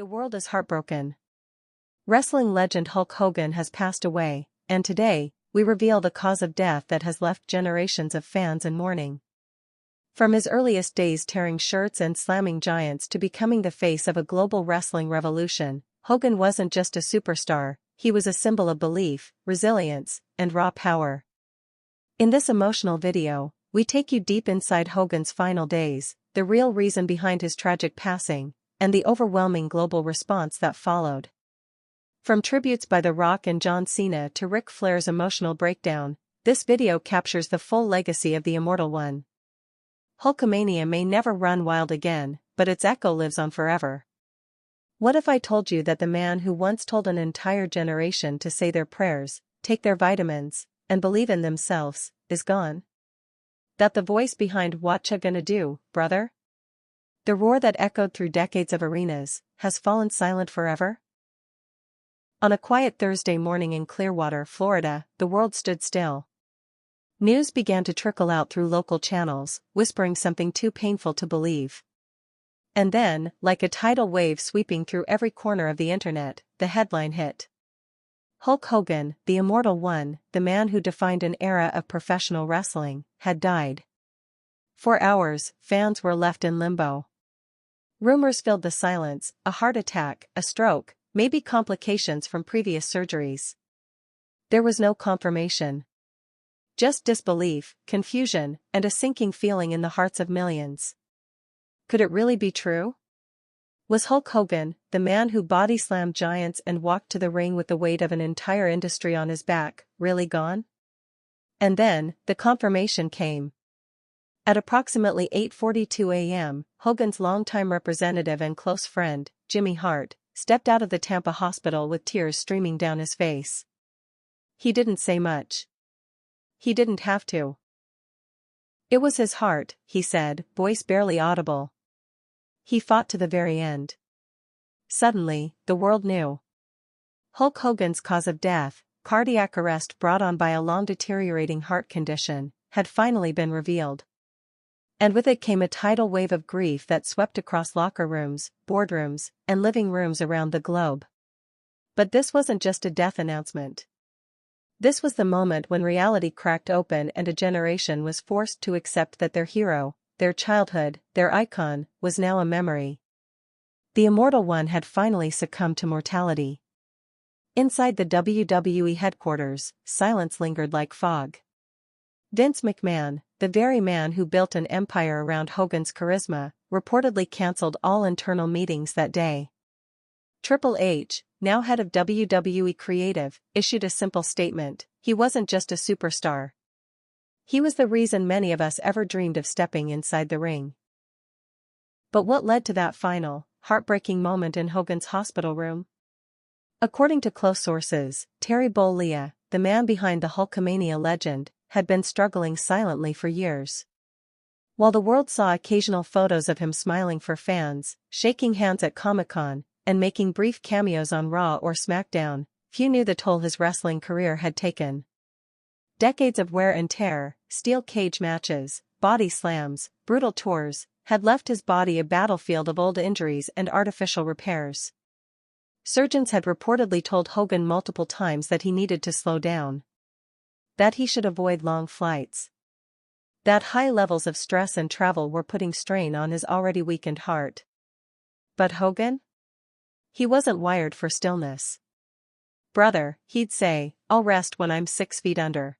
The world is heartbroken. Wrestling legend Hulk Hogan has passed away, and today, we reveal the cause of death that has left generations of fans in mourning. From his earliest days tearing shirts and slamming giants to becoming the face of a global wrestling revolution, Hogan wasn't just a superstar, he was a symbol of belief, resilience, and raw power. In this emotional video, we take you deep inside Hogan's final days, the real reason behind his tragic passing, and the overwhelming global response that followed. From tributes by The Rock and John Cena to Ric Flair's emotional breakdown, this video captures the full legacy of the Immortal One. Hulkamania may never run wild again, but its echo lives on forever. What if I told you that the man who once told an entire generation to say their prayers, take their vitamins, and believe in themselves, is gone? That the voice behind "Whatcha gonna do, brother?" the roar that echoed through decades of arenas, has fallen silent forever? On a quiet Thursday morning in Clearwater, Florida, the world stood still. News began to trickle out through local channels, whispering something too painful to believe. And then, like a tidal wave sweeping through every corner of the internet, the headline hit. Hulk Hogan, the Immortal One, the man who defined an era of professional wrestling, had died. For hours, fans were left in limbo. Rumors filled the silence: a heart attack, a stroke, maybe complications from previous surgeries. There was no confirmation. Just disbelief, confusion, and a sinking feeling in the hearts of millions. Could it really be true? Was Hulk Hogan, the man who body-slammed giants and walked to the ring with the weight of an entire industry on his back, really gone? And then, the confirmation came. At approximately 8:42 a.m., Hogan's longtime representative and close friend, Jimmy Hart, stepped out of the Tampa hospital with tears streaming down his face. He didn't say much. He didn't have to. It was his heart, he said, voice barely audible. He fought to the very end. Suddenly, the world knew. Hulk Hogan's cause of death, cardiac arrest brought on by a long-deteriorating heart condition, had finally been revealed. And with it came a tidal wave of grief that swept across locker rooms, boardrooms, and living rooms around the globe. But this wasn't just a death announcement. This was the moment when reality cracked open and a generation was forced to accept that their hero, their childhood, their icon, was now a memory. The Immortal One had finally succumbed to mortality. Inside the WWE headquarters, silence lingered like fog. Vince McMahon, the very man who built an empire around Hogan's charisma, reportedly cancelled all internal meetings that day. Triple H, now head of WWE Creative, issued a simple statement: he wasn't just a superstar. He was the reason many of us ever dreamed of stepping inside the ring. But what led to that final, heartbreaking moment in Hogan's hospital room? According to close sources, Terry Bollea, the man behind the Hulkamania legend, had been struggling silently for years. While the world saw occasional photos of him smiling for fans, shaking hands at Comic-Con, and making brief cameos on Raw or SmackDown, few knew the toll his wrestling career had taken. Decades of wear and tear, steel cage matches, body slams, brutal tours, had left his body a battlefield of old injuries and artificial repairs. Surgeons had reportedly told Hogan multiple times that he needed to slow down. That he should avoid long flights. That high levels of stress and travel were putting strain on his already weakened heart. But Hogan? He wasn't wired for stillness. "Brother," he'd say, "I'll rest when I'm 6 feet under."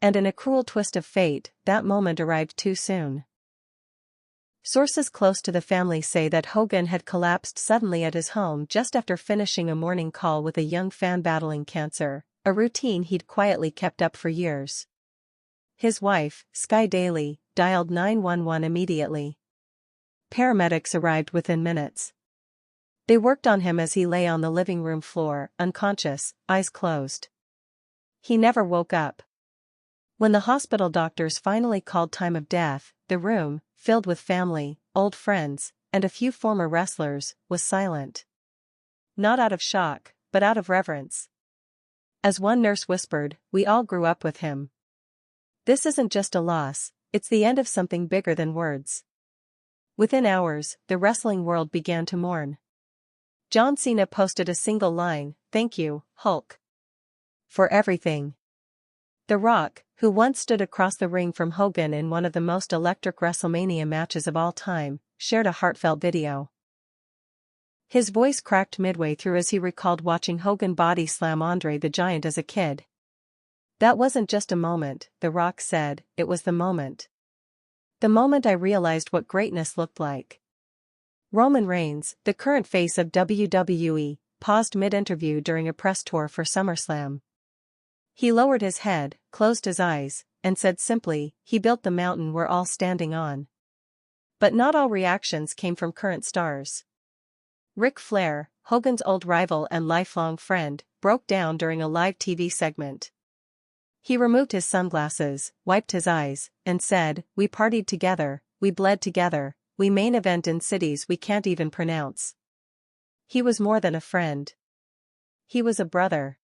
And in a cruel twist of fate, that moment arrived too soon. Sources close to the family say that Hogan had collapsed suddenly at his home just after finishing a morning call with a young fan battling cancer, a routine he'd quietly kept up for years. His wife, Sky Daly, dialed 911 immediately. Paramedics arrived within minutes. They worked on him as he lay on the living room floor, unconscious, eyes closed. He never woke up. When the hospital doctors finally called time of death, the room, filled with family, old friends, and a few former wrestlers, was silent. Not out of shock, but out of reverence. As one nurse whispered, "We all grew up with him. This isn't just a loss, it's the end of something bigger than words." Within hours, the wrestling world began to mourn. John Cena posted a single line, "Thank you, Hulk, for everything." The Rock, who once stood across the ring from Hogan in one of the most electric WrestleMania matches of all time, shared a heartfelt video. His voice cracked midway through as he recalled watching Hogan body slam Andre the Giant as a kid. "That wasn't just a moment," The Rock said, "it was the moment. The moment I realized what greatness looked like." Roman Reigns, the current face of WWE, paused mid-interview during a press tour for SummerSlam. He lowered his head, closed his eyes, and said simply, "He built the mountain we're all standing on." But not all reactions came from current stars. Ric Flair, Hogan's old rival and lifelong friend, broke down during a live TV segment. He removed his sunglasses, wiped his eyes, and said, "We partied together, we bled together, we main event in cities we can't even pronounce." He was more than a friend. He was a brother.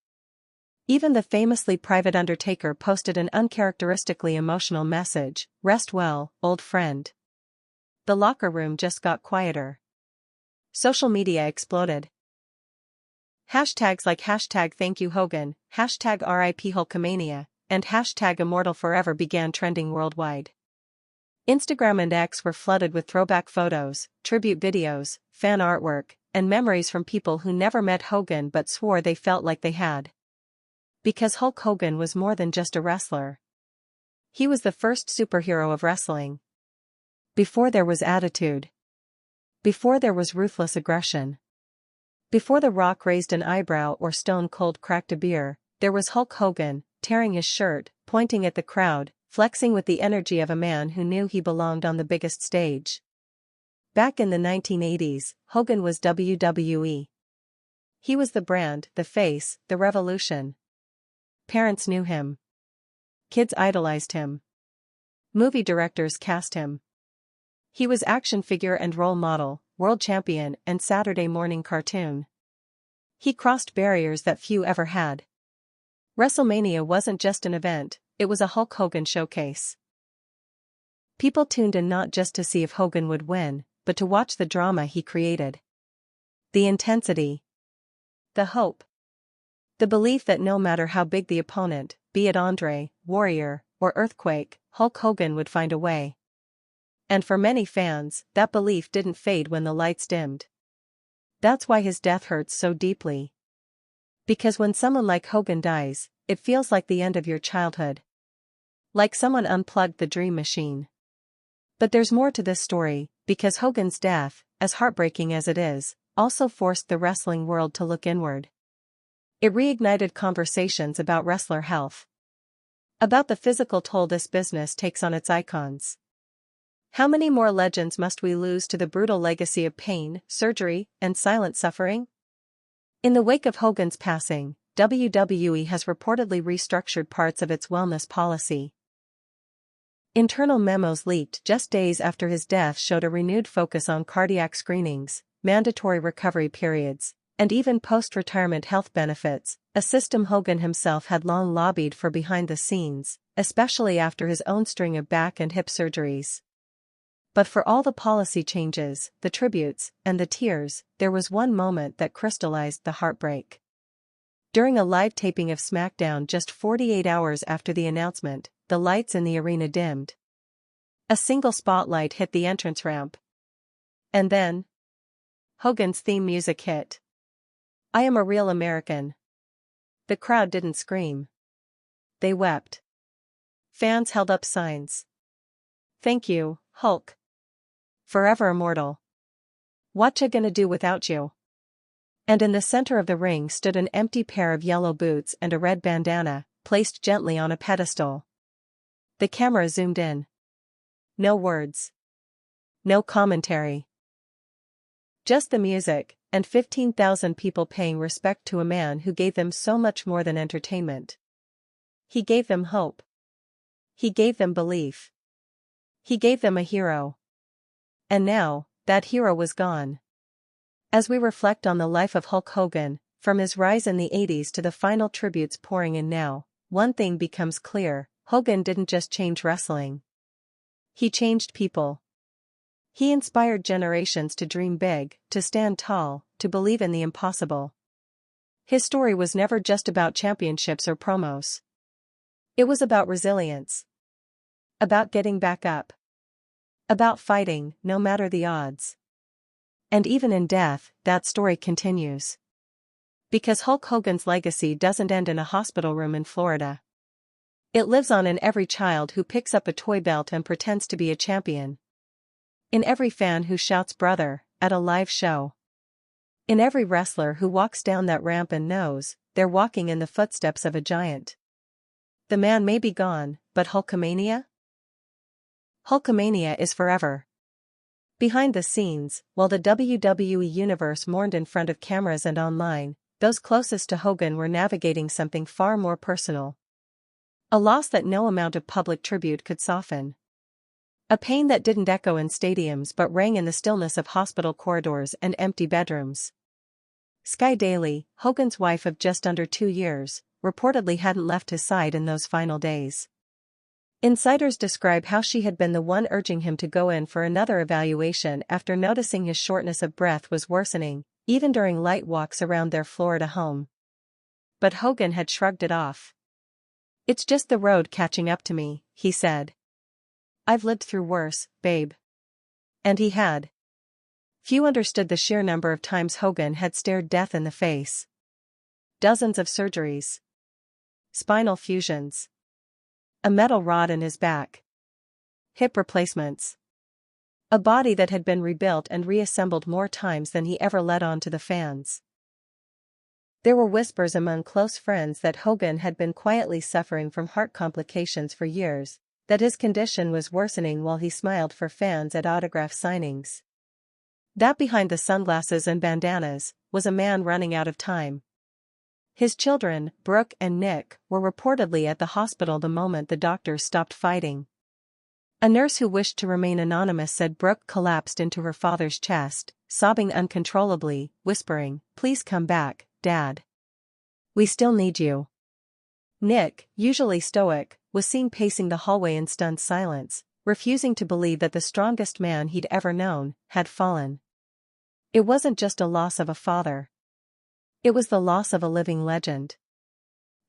Even the famously private Undertaker posted an uncharacteristically emotional message, "Rest well, old friend." The locker room just got quieter. Social media exploded. Hashtags like #ThankYouHogan, #RIP Hulkamania, and #Immortal Forever began trending worldwide. Instagram and X were flooded with throwback photos, tribute videos, fan artwork, and memories from people who never met Hogan but swore they felt like they had. Because Hulk Hogan was more than just a wrestler. He was the first superhero of wrestling. Before there was attitude. Before there was ruthless aggression. Before The Rock raised an eyebrow or Stone Cold cracked a beer, there was Hulk Hogan, tearing his shirt, pointing at the crowd, flexing with the energy of a man who knew he belonged on the biggest stage. Back in the 1980s, Hogan was WWE. He was the brand, the face, the revolution. Parents knew him. Kids idolized him. Movie directors cast him. He was action figure and role model, world champion and Saturday morning cartoon. He crossed barriers that few ever had. WrestleMania wasn't just an event, it was a Hulk Hogan showcase. People tuned in not just to see if Hogan would win, but to watch the drama he created. The intensity. The hope. The belief that no matter how big the opponent, be it Andre, Warrior, or Earthquake, Hulk Hogan would find a way. And for many fans, that belief didn't fade when the lights dimmed. That's why his death hurts so deeply. Because when someone like Hogan dies, it feels like the end of your childhood. Like someone unplugged the dream machine. But there's more to this story, because Hogan's death, as heartbreaking as it is, also forced the wrestling world to look inward. It reignited conversations about wrestler health. About the physical toll this business takes on its icons. How many more legends must we lose to the brutal legacy of pain, surgery, and silent suffering? In the wake of Hogan's passing, WWE has reportedly restructured parts of its wellness policy. Internal memos leaked just days after his death showed a renewed focus on cardiac screenings, mandatory recovery periods, and even post-retirement health benefits, a system Hogan himself had long lobbied for behind the scenes, especially after his own string of back and hip surgeries. But for all the policy changes, the tributes, and the tears, there was one moment that crystallized the heartbreak. During a live taping of SmackDown just 48 hours after the announcement, the lights in the arena dimmed. A single spotlight hit the entrance ramp. And then, Hogan's theme music hit. "I Am a Real American." The crowd didn't scream. They wept. Fans held up signs. "Thank you, Hulk. Forever immortal. Whatcha gonna do without you?" And in the center of the ring stood an empty pair of yellow boots and a red bandana, placed gently on a pedestal. The camera zoomed in. No words. No commentary. Just the music, and 15,000 people paying respect to a man who gave them so much more than entertainment. He gave them hope. He gave them belief. He gave them a hero. And now, that hero was gone. As we reflect on the life of Hulk Hogan, from his rise in the 80s to the final tributes pouring in now, one thing becomes clear: Hogan didn't just change wrestling. He changed people. He inspired generations to dream big, to stand tall, to believe in the impossible. His story was never just about championships or promos. It was about resilience. About getting back up. About fighting, no matter the odds. And even in death, that story continues. Because Hulk Hogan's legacy doesn't end in a hospital room in Florida. It lives on in every child who picks up a toy belt and pretends to be a champion. In every fan who shouts "brother" at a live show. In every wrestler who walks down that ramp and knows they're walking in the footsteps of a giant. The man may be gone, but Hulkamania? Hulkamania is forever. Behind the scenes, while the WWE Universe mourned in front of cameras and online, those closest to Hogan were navigating something far more personal. A loss that no amount of public tribute could soften. A pain that didn't echo in stadiums but rang in the stillness of hospital corridors and empty bedrooms. Sky Daily, Hogan's wife of just under 2 years, reportedly hadn't left his side in those final days. Insiders describe how she had been the one urging him to go in for another evaluation after noticing his shortness of breath was worsening, even during light walks around their Florida home. But Hogan had shrugged it off. "It's just the road catching up to me," he said. "I've lived through worse, babe." And he had. Few understood the sheer number of times Hogan had stared death in the face. Dozens of surgeries. Spinal fusions. A metal rod in his back. Hip replacements. A body that had been rebuilt and reassembled more times than he ever let on to the fans. There were whispers among close friends that Hogan had been quietly suffering from heart complications for years, that his condition was worsening while he smiled for fans at autograph signings. That behind the sunglasses and bandanas was a man running out of time. His children, Brooke and Nick, were reportedly at the hospital the moment the doctors stopped fighting. A nurse who wished to remain anonymous said Brooke collapsed into her father's chest, sobbing uncontrollably, whispering, "Please come back, Dad. We still need you." Nick, usually stoic, was seen pacing the hallway in stunned silence, refusing to believe that the strongest man he'd ever known had fallen. It wasn't just a loss of a father. It was the loss of a living legend.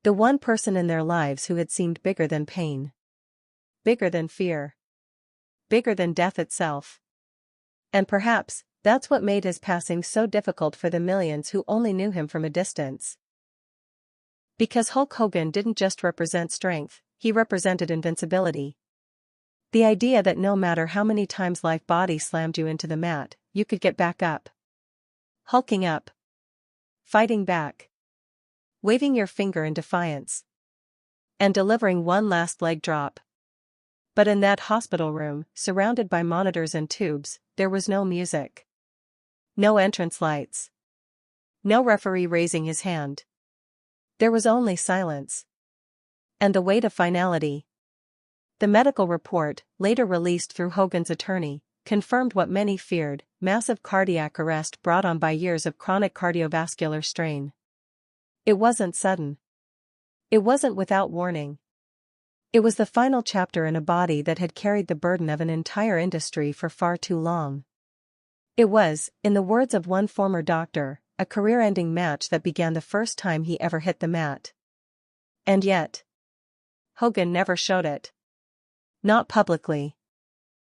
The one person in their lives who had seemed bigger than pain. Bigger than fear. Bigger than death itself. And perhaps, that's what made his passing so difficult for the millions who only knew him from a distance. Because Hulk Hogan didn't just represent strength, he represented invincibility. The idea that no matter how many times life body slammed you into the mat, you could get back up. Hulking up. Fighting back. Waving your finger in defiance. And delivering one last leg drop. But in that hospital room, surrounded by monitors and tubes, there was no music. No entrance lights. No referee raising his hand. There was only silence. And the weight of finality. The medical report, later released through Hogan's attorney, confirmed what many feared: massive cardiac arrest brought on by years of chronic cardiovascular strain. It wasn't sudden. It wasn't without warning. It was the final chapter in a body that had carried the burden of an entire industry for far too long. It was, in the words of one former doctor, a career-ending match that began the first time he ever hit the mat. And yet, Hogan never showed it. Not publicly.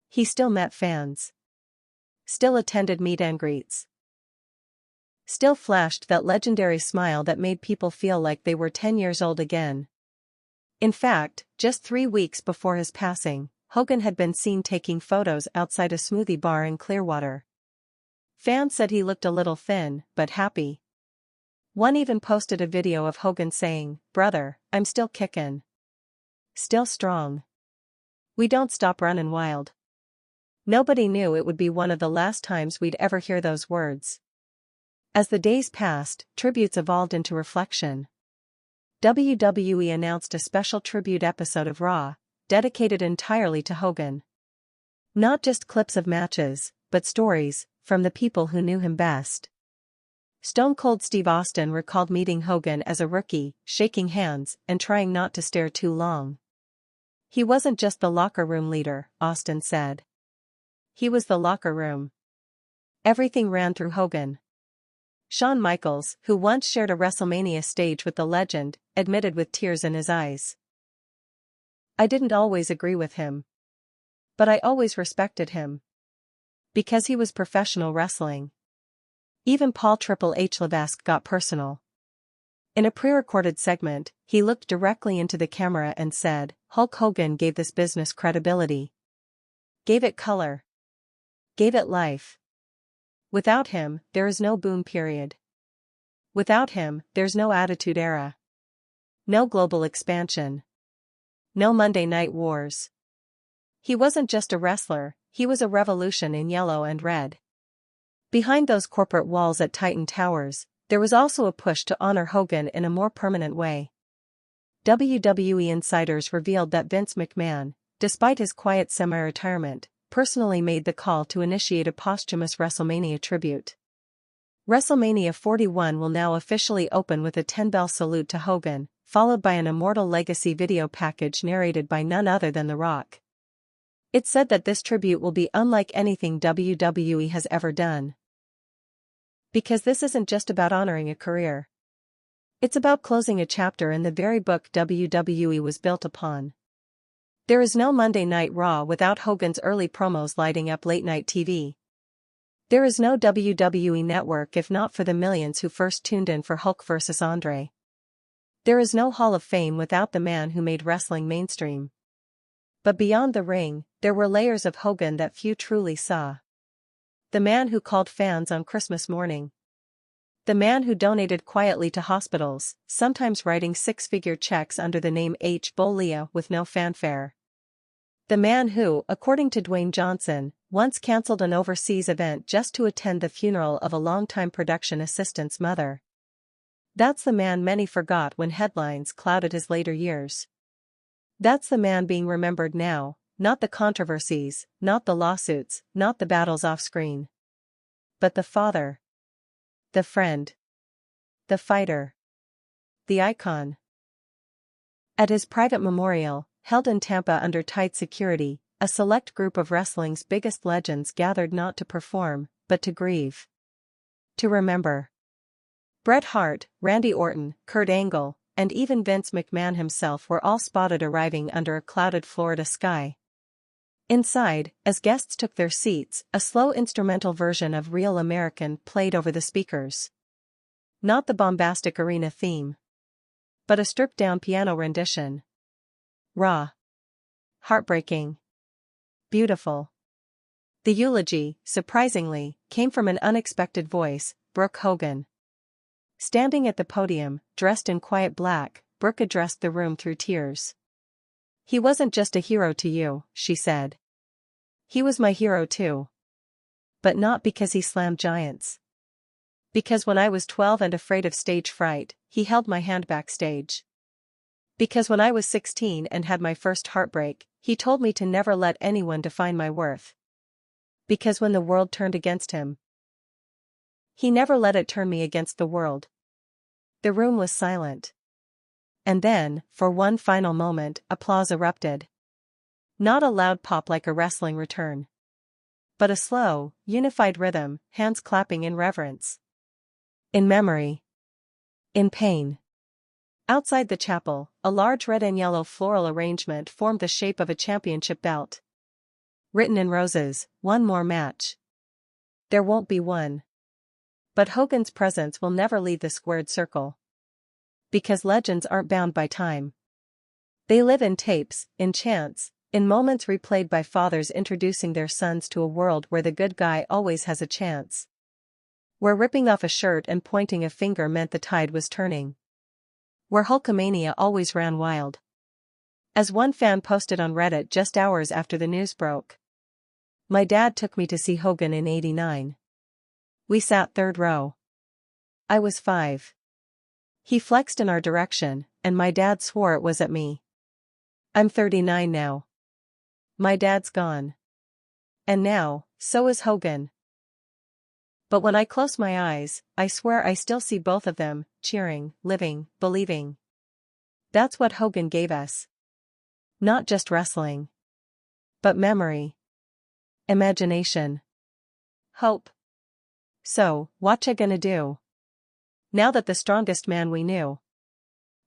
He still met fans. Still attended meet and greets. Still flashed that legendary smile that made people feel like they were 10 years old again. In fact, just 3 weeks before his passing, Hogan had been seen taking photos outside a smoothie bar in Clearwater. Fans said he looked a little thin, but happy. One even posted a video of Hogan saying, "Brother, I'm still kickin'. Still strong. We don't stop runnin' wild." Nobody knew it would be one of the last times we'd ever hear those words. As the days passed, tributes evolved into reflection. WWE announced a special tribute episode of Raw, dedicated entirely to Hogan. Not just clips of matches, but stories, from the people who knew him best. Stone Cold Steve Austin recalled meeting Hogan as a rookie, shaking hands and trying not to stare too long. "He wasn't just the locker room leader," Austin said. he was the locker room. Everything ran through Hogan. Shawn Michaels, who once shared a WrestleMania stage with the legend, admitted with tears in his eyes. "I didn't always agree with him. But I always respected him. Because he was professional wrestling." Even Paul Triple H Levesque got personal. In a pre-recorded segment, he looked directly into the camera and said, "Hulk Hogan gave this business credibility. Gave it color. Gave it life. Without him, there is no boom period. Without him, there's no Attitude Era. No global expansion. No Monday Night Wars. He wasn't just a wrestler, he was a revolution in yellow and red." Behind those corporate walls at Titan Towers, there was also a push to honor Hogan in a more permanent way. WWE insiders revealed that Vince McMahon, despite his quiet semi-retirement, personally made the call to initiate a posthumous WrestleMania tribute. WrestleMania 41 will now officially open with a 10-bell salute to Hogan, followed by an Immortal Legacy video package narrated by none other than The Rock. It's said that this tribute will be unlike anything WWE has ever done. Because this isn't just about honoring a career. It's about closing a chapter in the very book WWE was built upon. There is no Monday Night Raw without Hogan's early promos lighting up late-night TV. There is no WWE Network if not for the millions who first tuned in for Hulk vs. Andre. There is no Hall of Fame without the man who made wrestling mainstream. But beyond the ring, there were layers of Hogan that few truly saw. The man who called fans on Christmas morning. The man who donated quietly to hospitals, sometimes writing six-figure checks under the name H. Bolia with no fanfare. The man who, according to Dwayne Johnson, once canceled an overseas event just to attend the funeral of a longtime production assistant's mother. That's the man many forgot when headlines clouded his later years. That's the man being remembered now, not the controversies, not the lawsuits, not the battles off-screen. But the father. The friend. The fighter. The icon. At his private memorial, held in Tampa under tight security, a select group of wrestling's biggest legends gathered not to perform, but to grieve. To remember. Bret Hart, Randy Orton, Kurt Angle, and even Vince McMahon himself were all spotted arriving under a clouded Florida sky. Inside, as guests took their seats, a slow instrumental version of Real American played over the speakers. Not the bombastic arena theme, but a stripped-down piano rendition. Raw. Heartbreaking. Beautiful. The eulogy, surprisingly, came from an unexpected voice, Brooke Hogan. Standing at the podium, dressed in quiet black, Brooke addressed the room through tears. "He wasn't just a hero to you," she said. "He was my hero too. But not because he slammed giants. Because when I was 12 and afraid of stage fright, he held my hand backstage. Because when I was 16 and had my first heartbreak, he told me to never let anyone define my worth. Because when the world turned against him, he never let it turn me against the world." The room was silent. And then, for one final moment, applause erupted. Not a loud pop like a wrestling return, but a slow, unified rhythm, hands clapping in reverence. In memory. In pain. Outside the chapel, a large red and yellow floral arrangement formed the shape of a championship belt. Written in roses, "One more match. There won't be one." But Hogan's presence will never leave the squared circle. Because legends aren't bound by time. They live in tapes, in chants, in moments replayed by fathers introducing their sons to a world where the good guy always has a chance. Where ripping off a shirt and pointing a finger meant the tide was turning. Where Hulkamania always ran wild. As one fan posted on Reddit just hours after the news broke. "My dad took me to see Hogan in '89. We sat third row. I was 5. He flexed in our direction, and my dad swore it was at me. I'm 39 now. My dad's gone. And now, so is Hogan. But when I close my eyes, I swear I still see both of them, cheering, living, believing. That's what Hogan gave us. Not just wrestling. But memory. imagination, hope. So, whatcha gonna do? Now that the strongest man we knew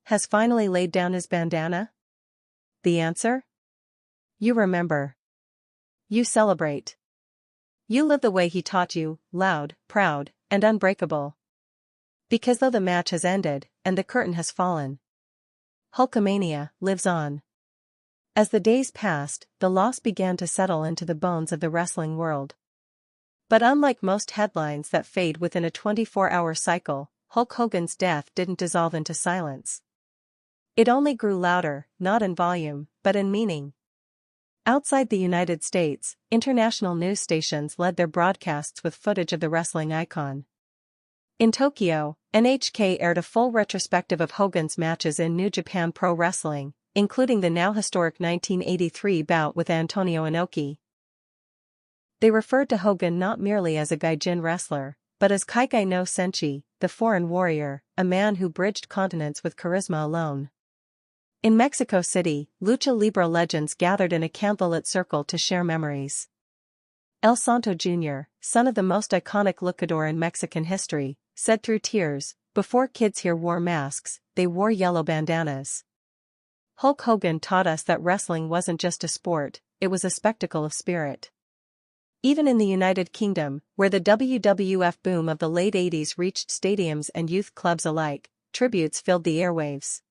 has finally laid down his bandana? The answer? You remember. You celebrate. You live the way he taught you, loud, proud, and unbreakable. Because though the match has ended, and the curtain has fallen, Hulkamania lives on. As the days passed, the loss began to settle into the bones of the wrestling world. But unlike most headlines that fade within a 24-hour cycle, Hulk Hogan's death didn't dissolve into silence. It only grew louder, not in volume, but in meaning. Outside the United States, international news stations led their broadcasts with footage of the wrestling icon. In Tokyo, NHK aired a full retrospective of Hogan's matches in New Japan Pro Wrestling, including the now historic 1983 bout with Antonio Inoki. They referred to Hogan not merely as a gaijin wrestler, but as Kaikai no Senshi, the foreign warrior, a man who bridged continents with charisma alone. In Mexico City, lucha libre legends gathered in a candlelit circle to share memories. El Santo Jr., son of the most iconic luchador in Mexican history, said through tears, "Before kids here wore masks, they wore yellow bandanas." Hulk Hogan taught us that wrestling wasn't just a sport, it was a spectacle of spirit. Even in the United Kingdom, where the WWF boom of the late 80s reached stadiums and youth clubs alike, tributes filled the airwaves.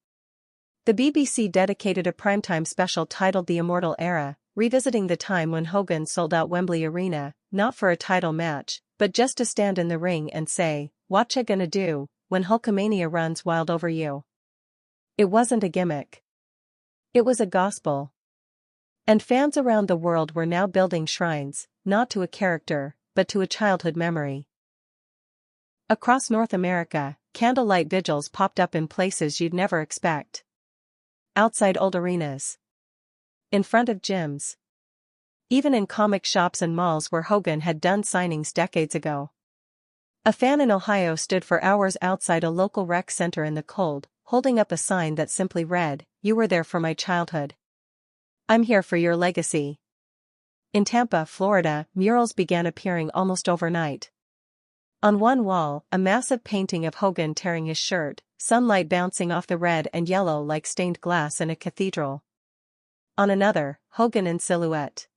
The BBC dedicated a primetime special titled The Immortal Era, revisiting the time when Hogan sold out Wembley Arena, not for a title match, but just to stand in the ring and say, "Whatcha gonna do, when Hulkamania runs wild over you?" It wasn't a gimmick. It was a gospel. And fans around the world were now building shrines, not to a character, but to a childhood memory. Across North America, candlelight vigils popped up in places you'd never expect. Outside old arenas. In front of gyms. Even in comic shops and malls where Hogan had done signings decades ago. A fan in Ohio stood for hours outside a local rec center in the cold, holding up a sign that simply read, "You were there for my childhood. I'm here for your legacy." In Tampa, Florida, murals began appearing almost overnight. On one wall, a massive painting of Hogan tearing his shirt, sunlight bouncing off the red and yellow like stained glass in a cathedral. On another, Hogan in silhouette.